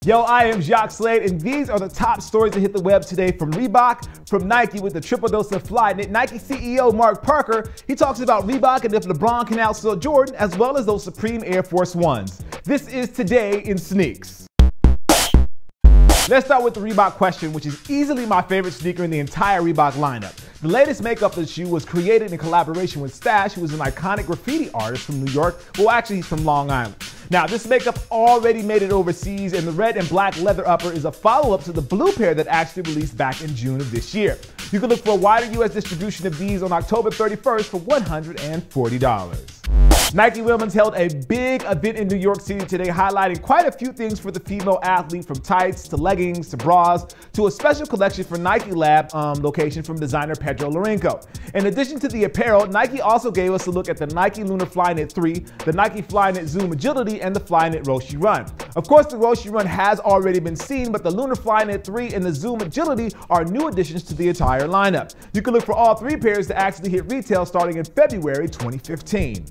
Yo, I am Jacques Slade, and these are the top stories that hit the web today from Reebok, from Nike with the triple dose of Flyknit. Nike CEO Mark Parker, he talks about Reebok and if LeBron can outsell Jordan, as well as those Supreme Air Force Ones. This is Today in Sneaks. Let's start with the Reebok Question, which is easily my favorite sneaker in the entire Reebok lineup. The latest makeup of the shoe was created in collaboration with Stash, who is an iconic graffiti artist from New York. Well, actually, he's from Long Island. Now, this makeup already made it overseas, and the red and black leather upper is a follow-up to the blue pair that actually released back in June of this year. You can look for a wider U.S. distribution of these on October 31st for $140. Nike Women's held a big event in New York City today, highlighting quite a few things for the female athlete, from tights to leggings to bras to a special collection for Nike Lab location from designer Pedro Lorenco. In addition to the apparel, Nike also gave us a look at the Nike Lunar Flyknit 3, the Nike Flyknit Zoom Agility, and the Flyknit Roshe Run. Of course, the Roshe Run has already been seen, but the Lunar Flyknit 3 and the Zoom Agility are new additions to the entire lineup. You can look for all three pairs to actually hit retail starting in February 2015.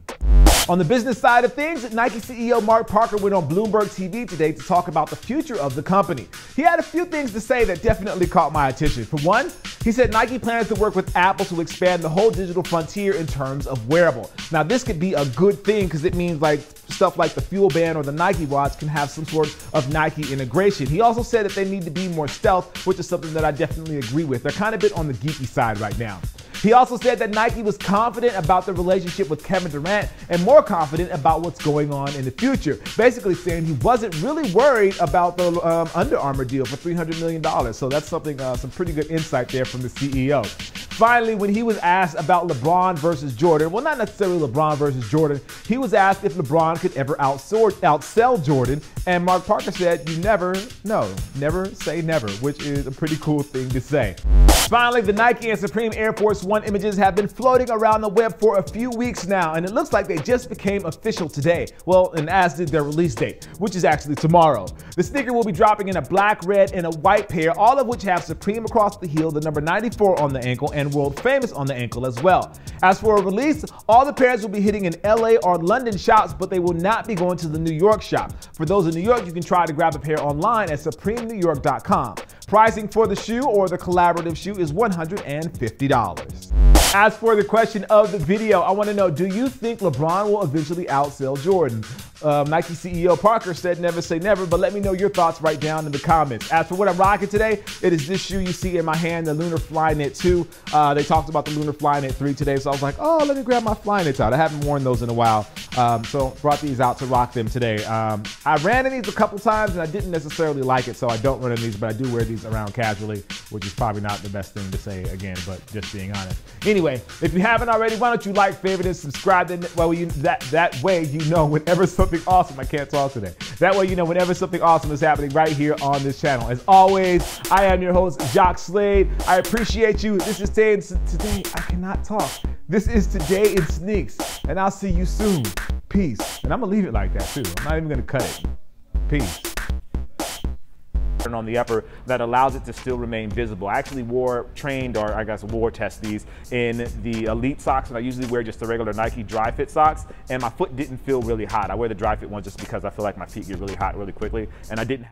On the business side of things, Nike CEO Mark Parker went on Bloomberg TV today to talk about the future of the company. He had a few things to say that definitely caught my attention. For one, he said Nike plans to work with Apple to expand the whole digital frontier in terms of wearable. Now, this could be a good thing because it means like stuff like the Fuel Band or the Nike Watch can have some sort of Nike integration. He also said that they need to be more stealth, which is something that I definitely agree with. They're kind of a bit on the geeky side right now. He also said that Nike was confident about the relationship with Kevin Durant and more confident about what's going on in the future. Basically saying he wasn't really worried about the Under Armour deal for $300 million. So that's something, some pretty good insight there from the CEO. Finally, when he was asked about LeBron versus Jordan, well, not necessarily LeBron versus Jordan, he was asked if LeBron could ever outsell Jordan, and Mark Parker said, "You never know, never say never," which is a pretty cool thing to say. Finally, the Nike and Supreme Air Force One images have been floating around the web for a few weeks now, and it looks like they just became official today. Well, and as did their release date, which is actually tomorrow. The sneaker will be dropping in a black, red, and a white pair, all of which have Supreme across the heel, the number 94 on the ankle, and World Famous on the ankle as well. As for a release, all the pairs will be hitting in LA or London shops, but they will not be going to the New York shop. For those in New York, you can try to grab a pair online at supremenewyork.com. Pricing for the shoe or the collaborative shoe is $150. As for the question of the video, I want to know, do you think LeBron will eventually outsell Jordan? Nike CEO Parker said never say never, but let me know your thoughts right down in the comments. As for what I'm rocking today, it is this shoe you see in my hand, the Lunar Flyknit 2. They talked about the Lunar Flyknit 3 today, so I was like, oh, let me grab my Flyknits out. I haven't worn those in a while, so brought these out to rock them today. I ran in these a couple times and I didn't necessarily like it, so I don't run in these, but I do wear these around casually, which is probably not the best thing to say again, but just being honest. Anyway, if you haven't already, why don't you like, favorite, and subscribe? That way you know whenever something awesome, I can't talk today. That way you know whenever something awesome is happening right here on this channel. As always, I am your host, Jacques Slade. I appreciate you. This is today, I cannot talk. This is Today in Sneaks, and I'll see you soon. Peace. And I'm gonna leave it like that too. I'm not even gonna cut it. Peace. On the upper that allows it to still remain visible. I actually wore test these in the Elite socks, and I usually wear just the regular Nike dry fit socks, and my foot didn't feel really hot. I wear the dry fit ones just because I feel like my feet get really hot really quickly, and I didn't